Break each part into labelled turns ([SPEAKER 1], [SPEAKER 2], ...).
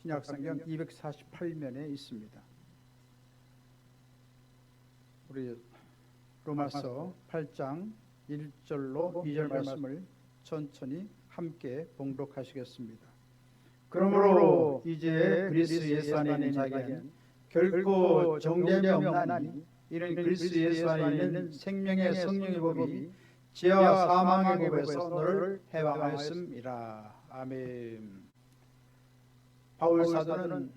[SPEAKER 1] 신약성경 248면에 있습니다. 우리 로마서 8장 1절로 2절 말씀을 천천히 함께 봉독하시겠습니다. 그러므로 이제 그리스도 예수 안에 있는 자에게는 결코 정죄함이 없나니 이는 그리스도 예수 안에 있는 생명의 성령의 법이 죄와 사망의 법에서 너를 해방하였습니다. 아멘. 바울 사도는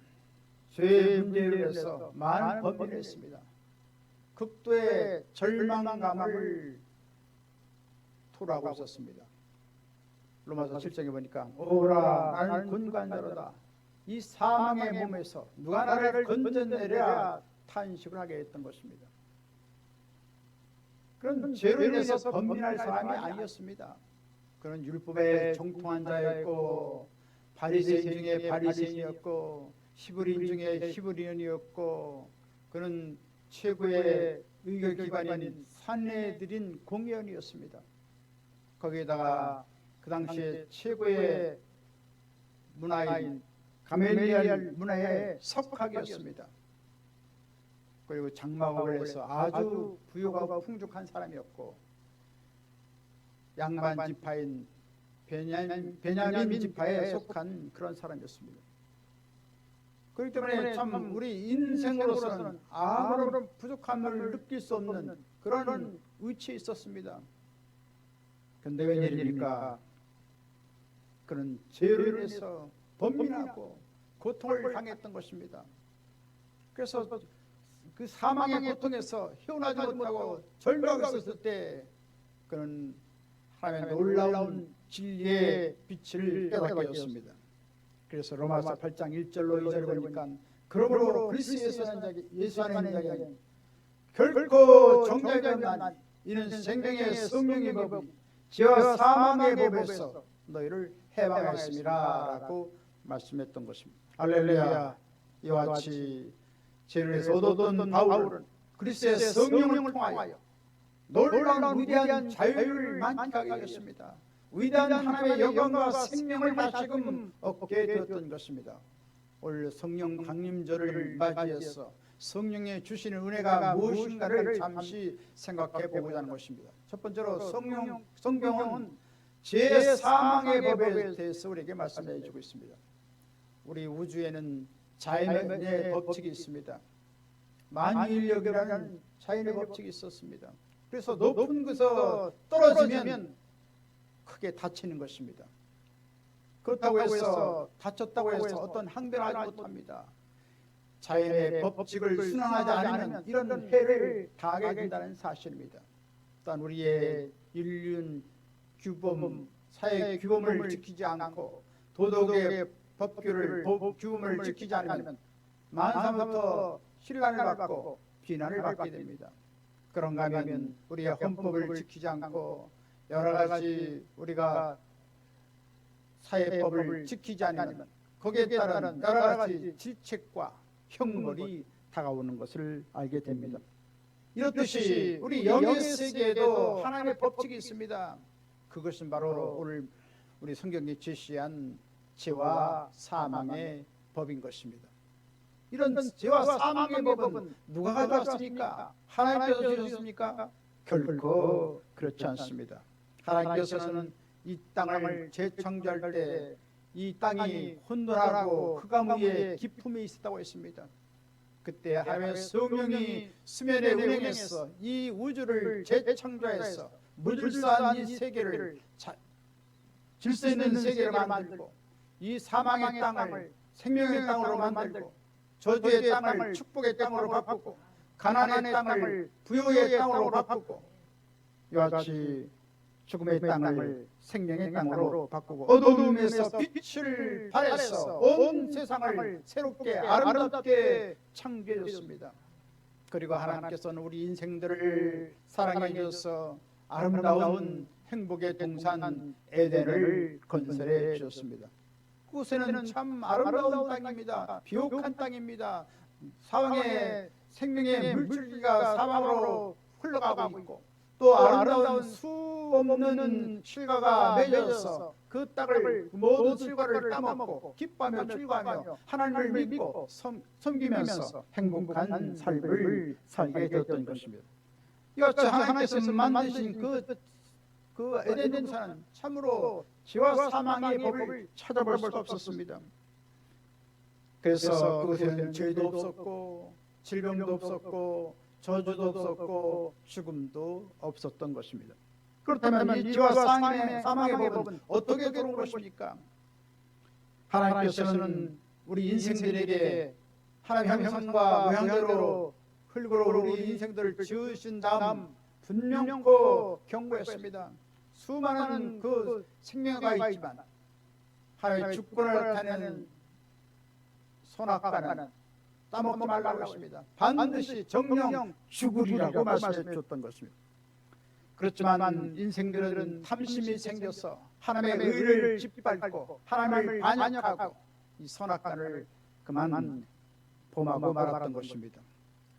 [SPEAKER 1] 죄의 문제로 해서 많은 범죄를 했습니다. 극도의 절망감을 토로하고 있었습니다. 로마서 7장에 보니까 오라 나는 군관자로다. 이 사망의 몸에서 누가 나를 건져내랴 탄식을 하게 했던 것입니다. 그런 죄로 인해서 범민할 사람이 아니었습니다. 그런 율법에 정통한 자였고 바리새인 중에 바리새인이었고 히브리인 중에 히브리인이었고 그는 최고의 의결기관인 산헤드린 공의원이었습니다. 거기에다가 그 당시에 최고의 문화인 가멜리엘 문화의 석학이었습니다. 그리고 장막을 해서 아주 부유하고 풍족한 사람이었고 양반 지파인 베냐민 지파에 속한 그런 사람이었습니다. 그렇기 때문에 참 우리 인생으로서는 아무런 부족함을 느낄 수 없는 그런 위치에 있었습니다. 그런데 웬일입니까? 그런 죄로 인해서 범민하고 고통을 당했던 것입니다. 그래서 그 사망의 고통에서 헤어나지 못하고 절망하고 있을 때 그는 하나님의 놀라운 진리의 빛을 깨닫게 되었습니다. 그래서 로마서 8장 1절로 2절을 보니까 그러므로 그리스도 예수 안에 있는 자에게는 결코 정죄함이 없나니 이는 생명의 성령의 법이 죄와 사망의 법에서 너희를 해방하였습니다 라고 말씀했던 것입니다. 할렐루야. 이와 같이 죄를 해서 얻었던 바울은 그리스도의 성령을 통하여 놀라운 위대한 자유를 만끽하게 되었습니다. 위대한 하나님의 영광과 생명을 다시금 얻게 되었던 것입니다. 오늘 성령 강림절을 맞이해서 성령의 주시는 은혜가 무엇인가를 잠시 생각해 보고자 하는 것입니다. 첫 번째로 성경은 죄 사망의 법에 대해서 우리에게 말씀해 주고 있습니다. 우리 우주에는 자연의 법칙이 있습니다. 만유인력이라는 자연의 법칙이 있었습니다. 그래서 높은 곳에서 떨어지면 크게 다치는 것입니다. 그렇다고 해서 다쳤다고 해서 어떤 항변을 하지 못합니다. 자연의 법칙을 순응하지 않으면 이런 해를 당하게 된다는 사실입니다. 또한 우리의 인륜 규범, 사회 규범을 지키지 않고 도덕의 법규를 규범을 지키지 않으면 만사부터 신란을 받고 비난을 받게 됩니다. 그런가 하면 우리의 헌법을 지키지 않고 여러 가지 우리가 사회법을 지키지 않으면 거기에 따른 여러 가지 질책과 형벌이 다가오는 것을 알게 됩니다. 이렇듯이 우리 영의 세계에도 하나님의 법칙이 있습니다. 그것은 바로 오늘 우리 성경이 제시한 죄와 사망의 법인 것입니다. 이런 죄와 사망의 법은 누가 가져왔습니까? 하나님께서 주셨습니까? 결코 그렇지 않습니다. 하나님께서는 이 땅을 재창조할 때 이 땅이 혼돈하고 흑암 위에 기품이 있었다고 했습니다. 그때 하나님의 성령이 수면에 운행해서 이 우주를 재창조해서 물질서한 이 세계를 질서 있는 세계로 만들고 이 사망의 땅을 생명의 땅으로 만들고 저주의 땅을 축복의 땅으로 바꾸고 가난의 땅을 부요의 땅으로 바꾸고 이와 같이 죽음의 땅을 생명의 땅으로 바꾸고 어둠에서 빛을 발해서 온 세상을 새롭게 아름답게 창조해 줬습니다. 그리고 하나님께서는 우리 인생들을 사랑해 주셔서 아름다운 행복의 동산 에덴을 건설해 주셨습니다. 그곳에는 참 아름다운 땅입니다. 비옥한 땅입니다. 사방에 생명의 물줄기가 사방으로 흘러가고 있고 또 아름다운 수 없는 실과가 맺어져서 그 땅을 모든 실과를 따먹고 기뻐하며 즐거워하며 하나님을 믿고 섬기면서 행복한 삶을 살게 되었던 것입니다. 이같이 하나님께서 만드신 그 에덴 동산은 참으로 죄와 사망의 법을 찾아볼 수가 없었습니다. 그래서 그곳에는 죄도 없었고 질병도 없었고 저주도 없었고 죽음도 없었던 것입니다. 그렇다면 이 죄와 사망의 법은 어떻게 들어온 것입니까? 하나님께서는 우리 인생들에게 하나님의 형상과 모양대로 흙으로 우리 인생들을 지으신 다음 분명코 경고했습니다. 수많은 그 생명가 있지만 하나님의 주권을 나타내는 선악과는 따먹지 말라고 했습니다. 반드시 정령 죽으리라고 말씀해 주셨던 것입니다. 그렇지만 인생들은 탐심이 생겨서 하나님의 의를 짓밟고 하나님을 반역하고 이 선악과를 그만 범하고 말았던 것입니다.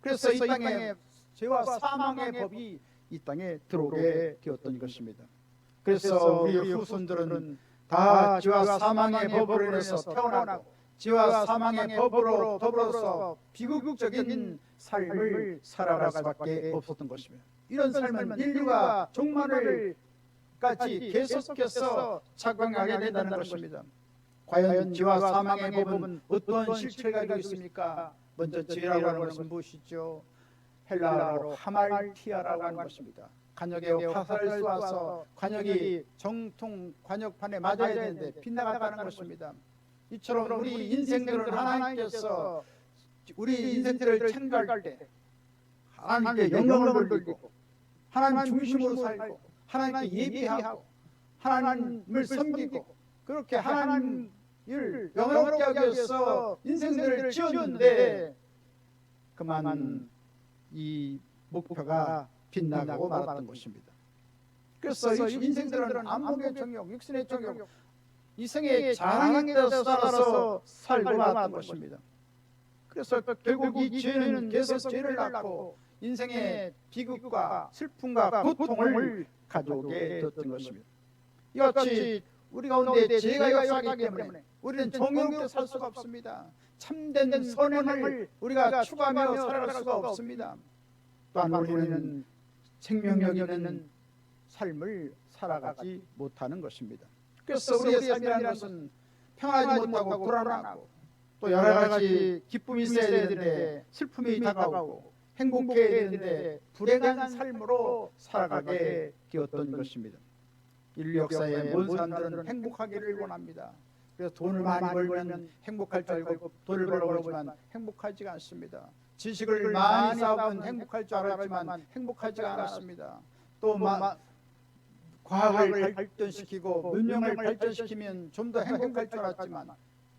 [SPEAKER 1] 그래서 이 땅에 죄와 사망의 법이 이 땅에 들어오게 되었던 것입니다. 그래서 우리 후손들은 다 죄와 사망의 법으로 인해서 태어나고 죄와 사망의 법으로 더불어서 비극적인 삶을 살아갈 수밖에 없었던 것입니다. 이런 삶은 인류가 종말을까지 계속해서 착용하게 된다는 것입니다. 과연 죄와 사망의 법은 어떤 실체를 가지고 있습니까? 먼저 죄라고 하는 것은 무엇이죠? 헬라어로 하말티아라고 하는 것입니다. 관역에 화살을 쏘아서 관역이 정통 관역판에 맞아야 되는데 빗나갔다는 것입니다. 이처럼 우리 인생들은 하나님께서 우리 인생들을 창조할 때 하나님께 영광을 돌리고 하나님 중심으로 살고 하나님께 예배하고 하나님을 섬기고 그렇게 하나님을 영광롭게 하기 위해서 인생들을 지었는데 그만 이 목표가 빗나가고 말았던 것입니다. 그래서 인생들은 안목의 정욕, 육신의 정욕, 이생의 자랑에 따라서 살고 말았던 것입니다. 그래서 결국 이 죄는 계속 죄를 낳고 인생의 비극과 슬픔과 고통을 가져오게 되었던 것입니다. 이같이 우리 가운데 죄가 역사하기 때문에 우리는 정의롭게 살 수가 없습니다. 참된 선행을 우리가 추구하며 살아갈 수가 없습니다. 또한 우리는 생명력 있는 삶을 살아가지 못하는 것입니다. 그래서 우리의 삶이라는 것은 평안하지 못하고 불안하고 또 여러 가지 기쁨이 있어야 되는데 슬픔이 다가오고 행복해야 되는데 불행한 삶으로 살아가게 되었던 것입니다. 인류 역사의 모든 사람들은 행복하기를 원합니다. 그래서 돈을 많이 벌면 행복할 줄 알고 돈을 벌어보지만 행복하지가 않습니다. 지식을 많이 쌓으면 행복할 줄 알았지만 행복하지가 않았습니다. 또 과학을 발전시키고 문명을 발전시키면 좀 더 행복할 줄 알았지만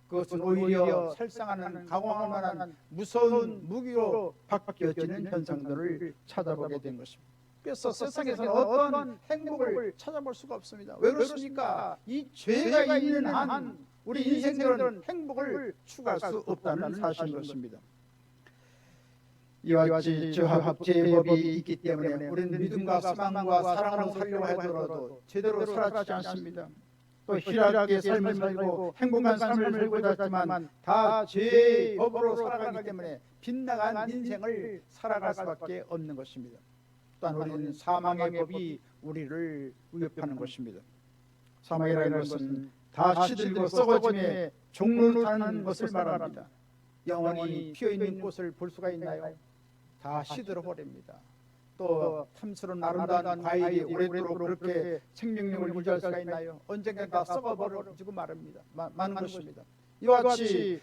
[SPEAKER 1] 그것은 오히려 살상하는 강화할 만한 무서운 무기로 바뀌어지는 현상들을 찾아보게 된 것입니다. 그래서 세상에서는 어떤 행복을 찾아볼 수가 없습니다. 왜 그렇습니까? 이 죄가 있는 한 우리 인생들은 행복을 추구할 수 없다는 사실인 것입니다. 이와 같이 죄와 죄법이 있기 때문에 우리는 믿음과 소망과 사랑으로 살려고 하더라도 제대로 살아가지 않습니다. 또 희락의 삶을 살고 행복한 삶을 살고자 하지만 다 죄의 법으로 살아가기 때문에 빗나간 인생을 살아갈 수밖에 없는 것입니다. 또한 우리는 사망의 법이 우리를 위협하는 것입니다. 사망이라는 것은 다 시들고 썩어짐에 종로를 타는 것을 말합니다. 영원히 피어있는 꽃을 볼 수가 있나요? 다 시들어 버립니다. 또 탐스러운 아름다운 과일이 오래도록 그렇게 생명력을 유지할 수가 있나요? 언젠가 다 썩어버리고 마는 것입니다. 이와 같이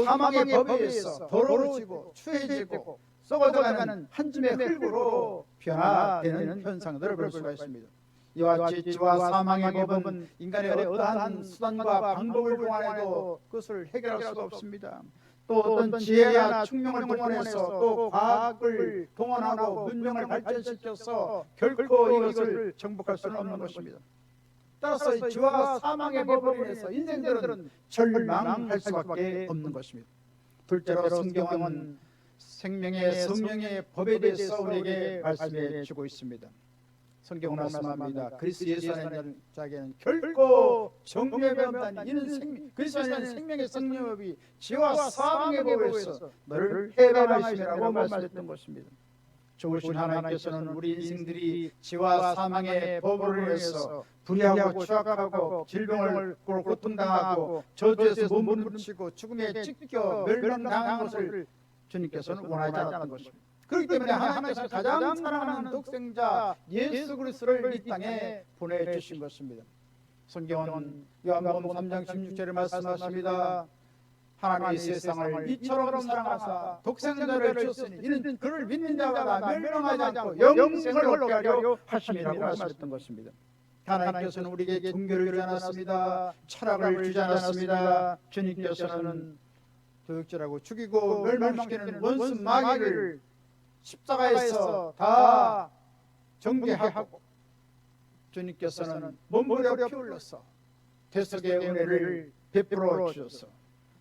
[SPEAKER 1] 사망의 법에 의해서 더러워지고 추해지고 썩어져가는 한 줌의 흙으로 변화되는 현상들을 볼 수가 있습니다. 이와 같이 죄와 사망의 법은 인간의 어떠한 수단과 방법을 동원해도 그것을 해결할 수가 없습니다. 또 어떤 지혜나 총명을 동원해서 또 과학을 동원하고 문명을 발전시켜서 결코 이것을 정복할 수는 없는 것입니다. 따라서 이 죄와 사망의 법으로 인해서 인생들은 절망할 수밖에 없는 것입니다. 둘째로 성경은 생명의 성령의 법에 대해서 우리에게 말씀해 주고 있습니다. 성경은 말씀합니다. 그리스도 예수 안에 자에게는 결코 정죄함이 없다니 이는 그리스도 안에는 생명의 성령업이 지와 사망의 법에서 너를 해방하심이라고 말씀했던 것입니다. 좋으신 하나님께서는 우리 인생들이 지와 사망의 법으로 인해서 불의하고 추악하고 질병을 고통당하고 저주에서 몸을 붙이고 죽음에 찢겨 멸망당한 것을 주님께서는 원하지 않았던 것입니다. 그렇기 때문에 하나님께서 가장 사랑하는 독생자 예수 그리스도를 이 땅에 보내주신 것입니다. 성경은 요한복음 3장 16절에 말씀하십니다. 하나님이 세상을 이처럼 사랑하사 독생자를 주셨으니 이는 그를 믿는 자가 멸망하지 않고 영생을 얻게 하려 하심이라고 말씀했던 것입니다. 하나님께서는 우리에게 종교를 주지 않았습니다. 철학을 주지 않았습니다. 주님께서는 도둑질하고 죽이고 멸망시키는 원수 마귀를 십자가에서 다 정죄하고 주님께서는 몸부려 피 흘려서 대속의 은혜를 베풀어 주셔서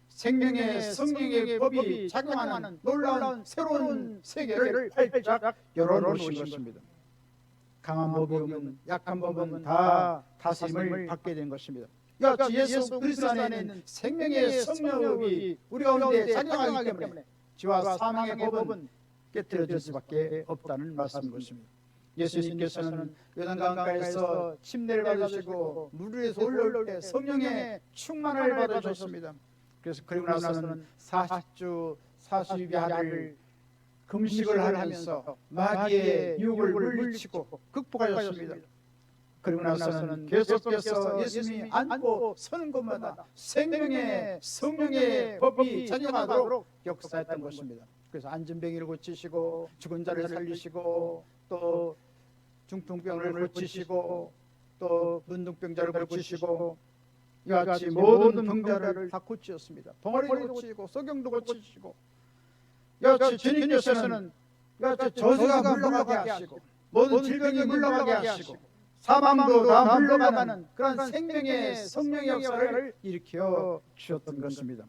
[SPEAKER 1] 생명의 성령의 법이 작용하는 놀라운 새로운 세계를 활짝 열어놓으신 것입니다. 강한 법이 없는 약한 법은 다 다스림을 받게 된 것입니다. 이같이 예수 그리스도 안에 있는 생명의 성령의 우리 가운데 작용하기 때문에 지와 사망의 법은 깨뜨려질 수밖에 없다는 말씀인 것입니다. 예수님께서는 요단강가에서 침례를 받으시고 물 위에서 올라올 때 성령의 충만을 받으셨습니다. 그래서 그리고 나서는 40주 40야를 금식을 하면서 마귀의 유혹을 물리치고 극복하셨습니다. 그리고 나서는 계속해서 예수님이 앉고 서는 곳마다 생명의 성령의 법이 작용하도록 역사했던 것입니다. 그래서 안진뱅이를 고치시고 죽은 자를 살리시고 또 중풍병을 고치시고 또 문둥병자를 고치시고 이같이 모든 병자를 다 고치셨습니다. 벙어리도 고치시고 소경도 고치시고 이같이 주님께서는 이같이 저주가 물러가게 하시고 모든 질병이 물러가게 하시고 사망도 다 물러가는 그런 생명의 성령의 역사를 일으켜 주셨던 것입니다.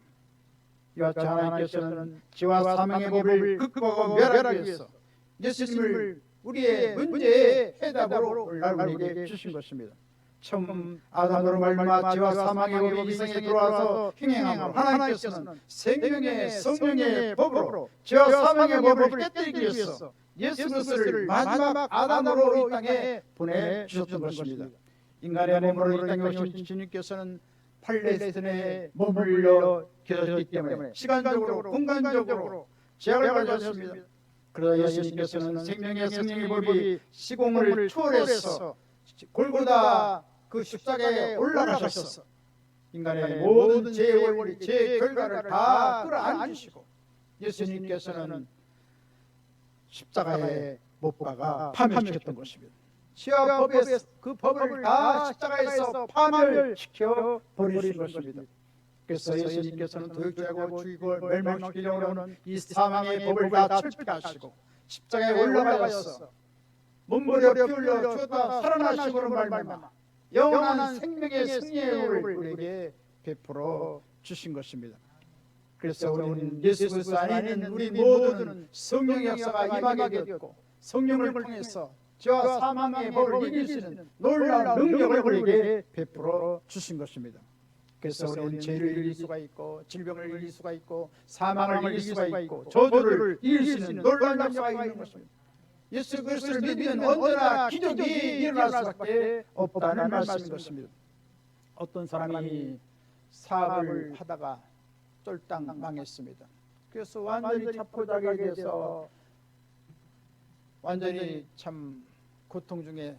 [SPEAKER 1] 이같이 하나님께서는 지와 사망의 법을 극복하고 멸하기 위해서 예수님을 우리의 문제의 해답으로 우리에게 주신 것입니다. 처음 아담으로 말미암아 지와 사망의 법이 이 세상에 들어와서 행행함으로 하나님께서는 생명의 성령의 법으로 지와 사망의 법을 깨뜨리기 위해서 예수 그리스도를 마지막 아담으로 이 땅에 보내주셨던 것입니다. 인간의 몸으로 이 땅에 오신 주님께서는 팔레스틴에 머물러 계셨기 때문에 시간적으로 공간적으로 제약을 가졌습니다. 그러나 예수님께서는 생명의 성령의 법이 시공을 초월해서 골고다 그 십자가에 올라가셔서 인간의 모든 죄의 원리, 죄의 결과를 다 끌어안으시고 예수님께서는 십자가에 못 박아 파멸시켰던 것입니다. 지와 법의 그 법을 다 십자가에서 파멸시켜 버리신 것입니다. 그래서 예수님께서는 도둑질하고 죽이고 멸망시키려고 하는 이 사망의 법을 다 철폐하시고 십자가에 올라가셔서 몸부려 피 흘려 죽었다 살아나시고는 말미암아 영원한 생명의 승리를 우리에게 베풀어 주신 것입니다. 그래서 우리는 예수 그리스도 안에 있는 우리 모두는 성령의 역사가 임하게 되었고 성령을 통해서 죄와 사망의 법을 이길 수 있는 놀라운 능력을 우리에게 베풀어 주신 것입니다. 그래서 우리는 죄를 이길 수가 있고 질병을 이길 수가 있고 사망을 이길 수가 있고 저주를 이길 수 있는 놀라운 역사가 있는 것입니다. 예수 그리스도를 믿으면 언제나 기적이 일어날 수밖에 없다는 말씀인 것입니다. 어떤 사람이 사업을 하다가 쫄딱 망했습니다. 그래서 완전히 자포자기가 돼서 완전히 참 고통 중에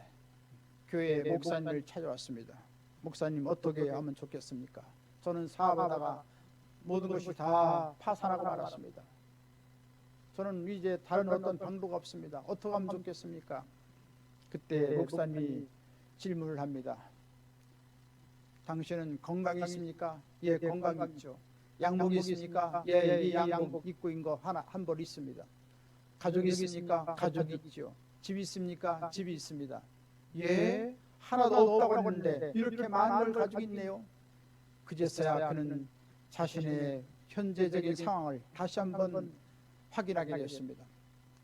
[SPEAKER 1] 교회 목사님을 찾아왔습니다. 목사님 어떻게 하면 좋겠습니까? 저는 사업하다가 모든 것이 다 파산하고 말았습니다. 저는 이제 다른 어떤 방도가 없습니다. 어떻게 하면 좋겠습니까? 그때 목사님이 질문을 합니다. 당신은 건강이 있습니까? 예, 건강이 있죠. 양복이 있습니까? 예, 이 양복 입고 있는 거 한 벌 있습니다. 가족이 있습니까? 가족이 있죠. 집이 있습니까? 집이 있습니다. 예, 하나도 없다고 했는데 이렇게 많은 걸 가지고 있네요. 그제서야 그는 자신의 현재적인 상황을 다시 한번 확인하게 됐습니다.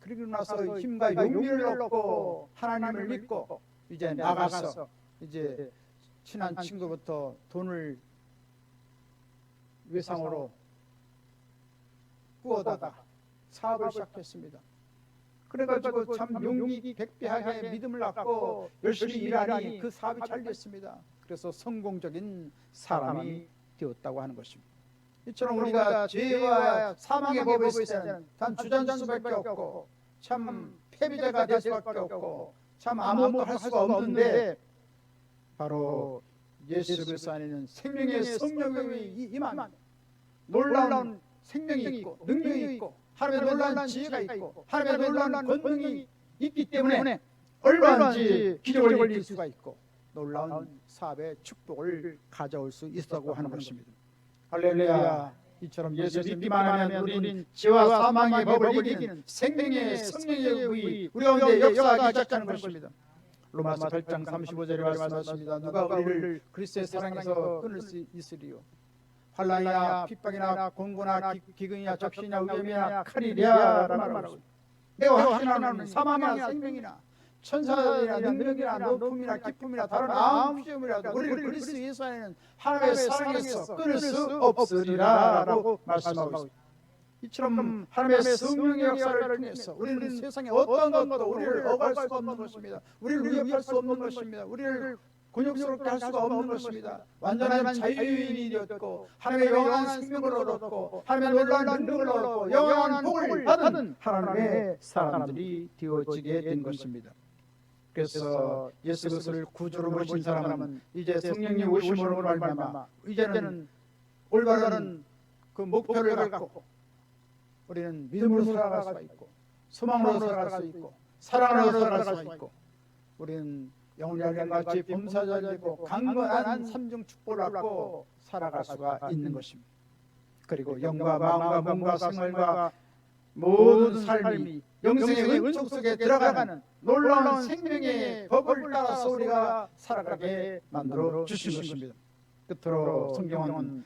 [SPEAKER 1] 그리고 나서 힘과 용기를 얻고 하나님을 믿고 이제 나가서 이제 친한 친구부터 돈을 외상으로 꾸어다가 사업을 시작했습니다. 그래가지고 참 용기 백배하게 믿음을 갖고 열심히 일하니 그 사업이 잘 됐습니다. 그래서 성공적인 사람이 되었다고 하는 것입니다. 이처럼 우리가 죄와 사망의 법에 있을 때는 단 주저앉을 수밖에 없고 참 패배자가 될 수밖에 없고 참 아무것도 할 수가 없는데 바로 예수 그리스도 안에는 생명의 성령이 임한 놀라운 생명이 있고 능력이 있고 하나님의 놀라운 지혜가 있고 하나님의 놀라운 권능이 있기 때문에 얼마든지 기적을 일으킬 수가 있고 놀라운 사업의 축복을 가져올 수 있다고 하는 것입니다. 할렐루야. 이처럼 예수 믿기만 하면 우리는 죄와 사망의 법을 이기는 생명의 성령의 우리 가운데 역사하기 시작하는 것입니다. 로마서 8장 35절에 말씀하십니다. 누가 우리를 그리스도의 사랑에서 끊을 수 있으리요. 환난이나 핍박이나 공고나 기근이나 적신이나 위험이나 칼이랴 라는 말하고 내가 확신하는 사망이나 생명이나 천사들이나 능력이나 높음이나 기쁨이나 다른 아무 시험이라도 우리를 그리스도 예수 안에는 하나님의 사랑에서 끊을 수 없으리라 라고 말씀하고 있습니다. 이처럼 하나님의 성령의 역사를 통해서 우리는 세상에 어떤 것도 우리를 억할 수가 없는 것입니다. 우리를 위협할 수 없는 것입니다. 우리를 곤욕스럽게 할 수가 없는 것입니다. 완전한 자유인이 되었고 하나님의 영원한 생명을 얻었고 하나님의 놀라운 능력을 얻고 영원한 복을 받은 하나님의 사람들이 되어지게 된 것입니다. 그래서 예수 그리스도를 구주로 모신 사람은 이제 성령님 오심으로 말미암아 이제는 올바른 그 목표를 갖고 우리는 믿음으로 살아갈 수가 있고 소망으로 살아갈 수 있고 사랑으로 살아갈 수 있고 우리는 영원할령같이 범사자되고 강건한 삼중 축복을 갖고 살아갈 수가 있는 것입니다. 그리고 영과 마음과 몸과 생활과 모든 삶이 영생의 은총 속에 들어가는 놀라운 생명의 법을 따라서 우리가 살아가게 만들어 주신 것입니다. 끝으로 성경은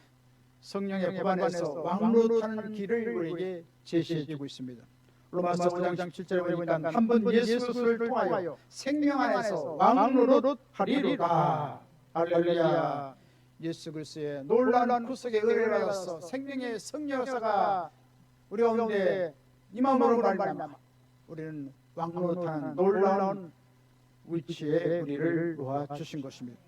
[SPEAKER 1] 성령의 법 안에서 왕노릇하는 길을 우리에게 제시해 주고 있습니다. 로마서 5장 7절에 보니까 한 번 예수 그리스도를 통하여 생명 안에서 왕노릇 하리로다. 할렐루야. 예수 그리스도의 놀라운 구속의 은혜를 받아서 생명의 성령 역사가 우리 가운데 임함으로 말미암아 우리는 왕노릇하는 놀라운 위치에 우리를 놓아 주신 것입니다.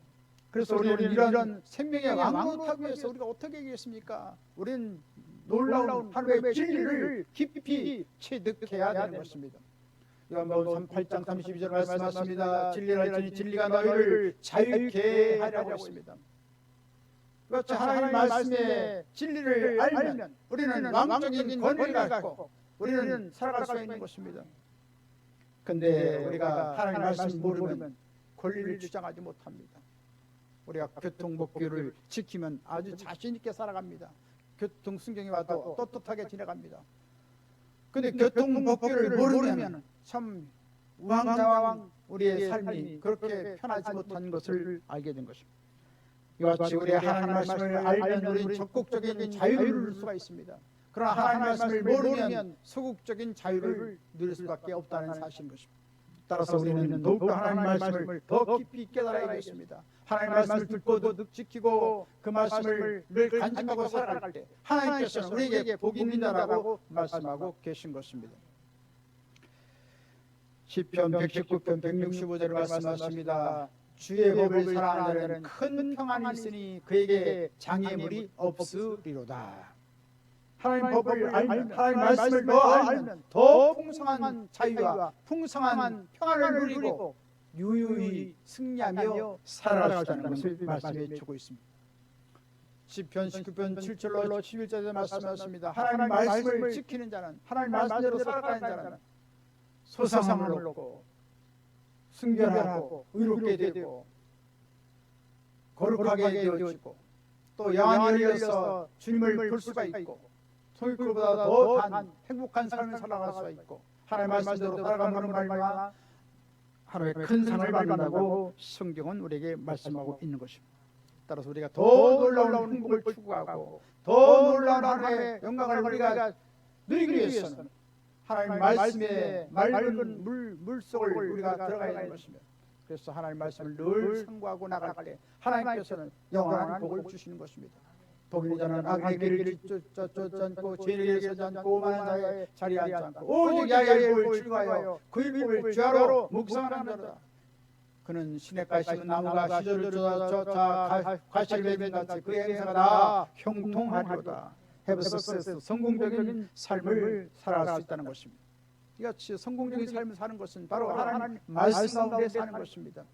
[SPEAKER 1] 그래서 우리는 이런 생명의 왕노릇하기 위해서 우리가 어떻게 하겠습니까? 우리는 놀라운 하나님의 진리를 깊이 체득해야 되는 것입니다. 요한복음 8장 32절 말씀하십니다. 진리를 알지니 진리가 너희를 자유케 하려고 했습니다. 그렇죠. 하나님의 말씀의 진리를 알면 우리는 왕적인 권위를 갖고 우리는 살아갈 수 있는 것입니다. 그런데 우리가 하나님의 말씀을 모르면 권리를 주장하지 못합니다. 우리가 교통법규를 지키면 아주 자신 있게 살아갑니다. 교통순경이 와도 떳떳하게 지나갑니다. 그런데 교통법규를 모르면 참 우왕좌왕 우리의 삶이 그렇게 편하지 못한 것을 알게 된 것입니다. 이와 같이 우리 하나님의 말씀을 알면 우리는 적극적인 자유를 누릴 수가 있습니다. 그러나 하나님의 말씀을 모르면 소극적인 자유를 누릴 수밖에 없다는 사실인 것입니다. 따라서 우리는 더욱더 하나님의 말씀을 더 깊이 깨달아야겠습니다. 하나님의 말씀을 듣고 지키고 그 말씀을 늘 간직하고 살아갈 때 하나님께서는 우리에게 복이 있다라고 말씀하고 계신 것입니다. 시편 119편 165절을 말씀하십니다. 주의 법을 사랑하는 자는 큰 평안이 있으니 그에게 장애물이 없으리로다. 하나님 법을 알면 하나님 말씀을 더 알면 더 풍성한 자유와 풍성한 평안을 누리고 유유히 승리하며 살아갈 수 있다는 것을 말씀해 주고 있습니다. 시편 19편 7절로 11절에 말씀하십니다. 하나님 말씀을 지키는 자는 하나님 말씀대로 살아가는 자는 소상함을 얻고 순결하고 의롭게 되고 거룩하게 되어지고 또 영안이 열려서 주님을 볼 수가 있고 성일보다 더한 행복한 삶을 살아갈 수가 있고 하나님의 말씀대로 살아가는 말미암아 하나님의 큰 상을 받는다고 성경은 우리에게 말씀하고 있는 것입니다. 따라서 우리가 더 놀라운 행복을 추구하고 더 놀라운 하나님의 영광을 우리가 누리기 위해서는 하나님 말씀에 맑은 물속을 우리가 들어가야 되는 것입니다. 그래서 하나님 말씀을 늘 상고하고 나갈 때 하나님께서는 영원한 복을 주시는 것입니다. 독일의 자는 악의 길을 쫓지 않고 죄의 길을 서지 않고 오만한 자의 자리에 앉지 않고 오직 야의 복을 즐거하여 그 일복을 주하로 묵상하는 자라. 그는 시냇가에 심은 나무가 시절을 쫓아 과실을 맺은 같이 그의 행사가 다 형통하리로다. 헤브스에서 성공적인 삶을 살아갈 수 있다는 것입니다. 이같이 성공적인 삶을 사는 것은 바로 하나님 말씀 가운데 사는 것입니다.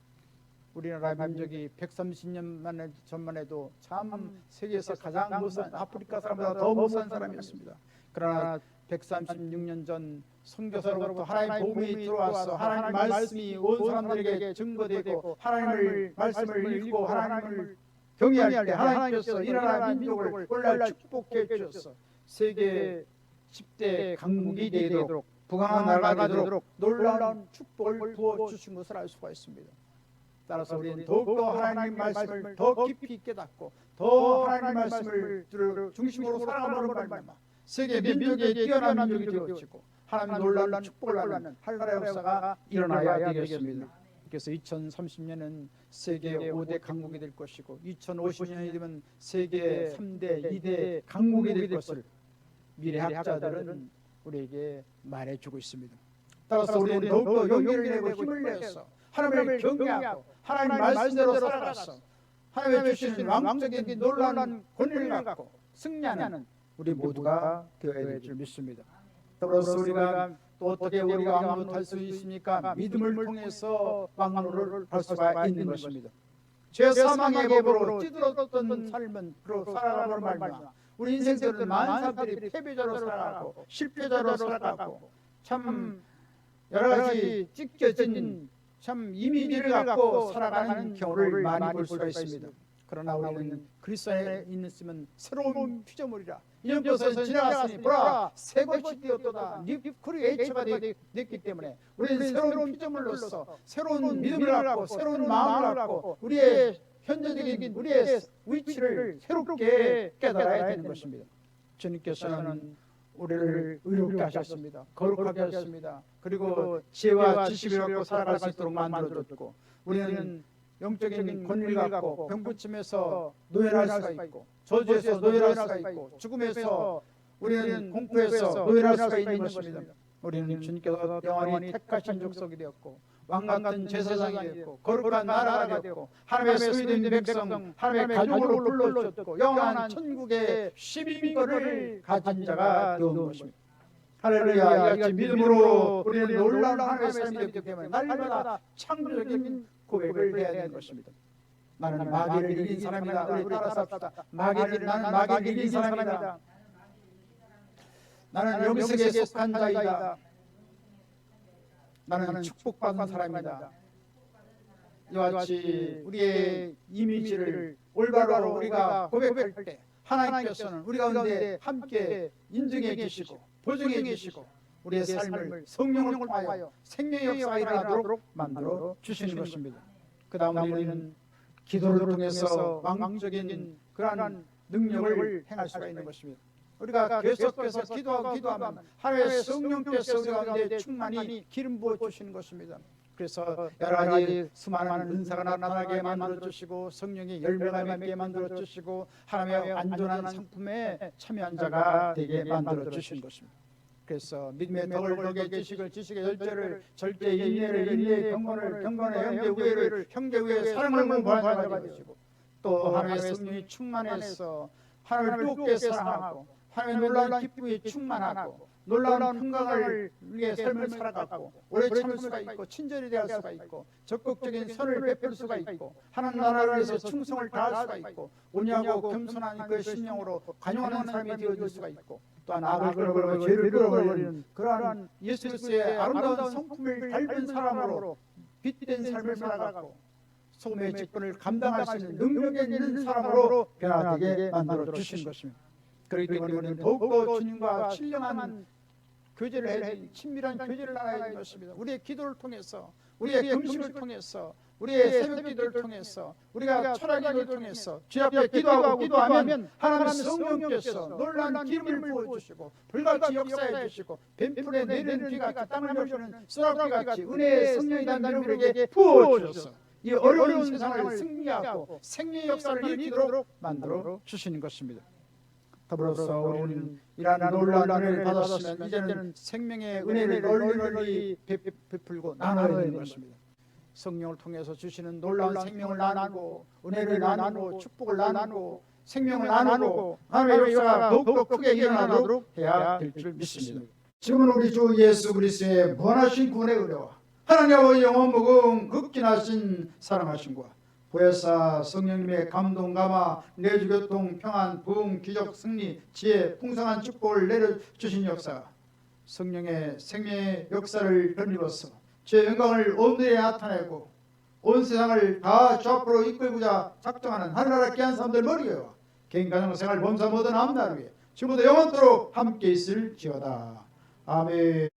[SPEAKER 1] 우리나라 민족이 130년 전만 해도 참 세계에서 가장 못산, 아프리카 사람보다 더 못산 사람이었습니다. 그러나 136년 전 선교사로부터 하나님의 복음이 들어와서 하나님 말씀이 온 사람들에게 증거되고 하나님의 말씀을 읽고 하나님을 경외할 때 하나님께서 이 나라 민족을 오늘날 축복해 주셔서 세계 10대 강국이 되도록 부강한 나라가 되도록 놀라운 축복을 부어주신 것을 알 수가 있습니다. 따라서 우리는 더욱더 하나님 말씀을 더 깊이 깨닫고 더 하나님 말씀을 중심으로 살아감으로 말미암아 세계 민족의 뛰어난 민족이 되어지고 하나님 놀라운 축복을 받는 하나님의 역사가 일어나야 되겠습니다. 그래서 2030년은 세계 5대 강국이 될 것이고 2050년이 되면 세계 3대, 2대 강국이 될 것을 미래학자들은 우리에게 말해주고 있습니다. 따라서 우리는 더욱더 용기를 내고 힘을 내서 하나님을 경외하고 하나님 말씀대로 살아가서 하나님의 주시는 왕적인 놀라운 권위를 갖고 승리하는 우리 모두가 되어야 될 줄 믿습니다. 더불어서 우리가 또 어떻게 우리가 왕노릇 할 수 있습니까? 믿음을 통해서 왕노릇을 할 수가 있는 것입니다. 죄 사망의 법으로 찌들었던 삶은 그로 살아가는 말입니다. 우리 인생들은 많은 사람들이 패배자로 살아가고 실패자로 살아가고 참 여러 가지 찢겨진 참 이미지를 갖고 살아가는 경우를 많이 볼 수가 있습니다. 그러나 우리는 그리스도 안에 있으면 새로운 피조물이라. 이전 것은 지나갔으니 보라 새 것이 되었도다. 뉴 크리에이처가 됐기 때문에 우리는 새로운 피조물로서 새로운 믿음을 갖고 새로운 마음을 갖고 우리의 현재적인 우리의 위치를 새롭게 깨달아야 되는 것입니다. 주님께서는 우리를 의롭게 하셨습니다. 거룩하게 하셨습니다. 그리고 지혜와 지식을 갖고 살아갈 수 있도록 만들어줬고 우리는 영적인 권위를 갖고 병고침에서 노예할 수가 있고 저주에서 노예할 수가 있고 죽음에서 우리는 공포에서 노예할 수가 있는 것입니다. 우리는 주님께서 영원히 택하신 족속이 되었고 왕같은 제사장이 되었고 거룩한 나라가 되었고 하나님의 소유된 백성 하나님의 가족으로 불러주셨고 영원한 천국의 시민권을 가진 자가 되온 것입니다. 할렐루야. 이같이 믿음으로 우리는 놀라운 하나님의 삶이 되기 때문에 날마다 창조적인 고백을 해야 되는 것입니다. 나는 마귀를 이긴 사람이다. 우리 따라서 합시다. 나는 마귀를 이긴 사람이다. 나는 영생에 속한 자이다. 나는 축복받은 사람이다. 이와 같이 우리의 이미지를 올바로 우리가 고백할 때 하나님께서는 우리 가운데 함께 인증해 주시고 보증해 주시고 우리의 삶을 성령을 통하여 생명의 역사가 일어나도록 만들어 주시는 것입니다. 그 다음 우리는 기도를 통해서 왕적인 그러한 능력을 행할 수가 있는 것입니다. 우리가 계속해서 기도하면 하나님의 성령께서 우리 가운데 충만히 기름 부어 주시는 것입니다. 그래서 여러 가지 수많은 은사가 나타나게 만들어 주시고 성령의 열매가 맺게 만들어 주시고 하나님의 안전한 상품에 참여한 자가 되게 만들어 주시는 것입니다. 그래서 믿음의 덕을 덕의 지식을 지식의 열쇠를 절대 인내를 인내의 경건을 경건의 형제 우애를 형제 우애의 사랑을 공부하는 자가 되시고 또 하나님의 성령이 충만해서 하나님을 뜨겁게 사랑하고 하나님의 놀라운 기쁨이 충만하고 놀라운 평강을 위해 삶을 살아가고 오래 참을 수가 있고 친절히 대할 수가 있고 적극적인 선을 베풀 수가 있고 하나님 나라를 위해서 충성을 다할 수가 있고 온유하고 겸손한 그 심령으로 관용하는 사람이 되어질 수가 있고 또한 악을 끌어버리고 죄를 끌어버리는 그러한 예수 그리스도의 아름다운 성품을 닮은 사람으로 빛된 삶을 살아가고 소금의 직분을 감당할 수 있는 능력이 있는 사람으로 변화되게 만들어 주신 것입니다. 그렇기 때문에 우리는 더욱더 주님과 신령한 교제를 해야 친밀한 교제를 나가야 하는 것입니다. 우리의 기도를 통해서 우리의 금식을 통해서 우리의 새벽기도를 통해서 우리가 철학기도를 통해서 주 앞에 기도하고 기도하면 하나님 성령께서 놀라운 기름을 부어주시고 불같이 역사해 주시고 뱀풀에 내리는 비같이 땅을 열주는 쏘나비같이 은혜의 성령이라는 여러분에게 부어주셔서 이 어려운 세상을 승리하고 생명의 역사를 일으키도록 만들어 주시는 것입니다. 더불어서 우리는 이러한 놀라운 은혜를 받았으면 이제는 생명의 은혜를 널리 베풀고 나눠야 되는 것입니다. 성령을 통해서 주시는 놀라운 생명을 나누고 은혜를 나누고 축복을 나누고 생명을 나누고 하나님의 역사가 더욱더 크게 일어나도록 해야 될 줄 믿습니다. 지금은 우리 주 예수 그리스도의 무한하신 구원의 은혜와 하나님 아버지 영원 무궁 극진하신 사랑하심과 보혜사 성령님의 감동 감화 내주교통 평안 부흥 기적 승리 지혜 풍성한 축복을 내려주신 역사 성령의 생명의 역사를 덧입어서 주의 영광을 온전히 나타내고 온 세상을 다 주 앞으로 이끌고자 작정하는 하늘나라 귀한 사람들 머리에와 개인 가정생활 범사 모든 앞날 위에 지금부터 영원토록 함께 있을지어다. 아멘.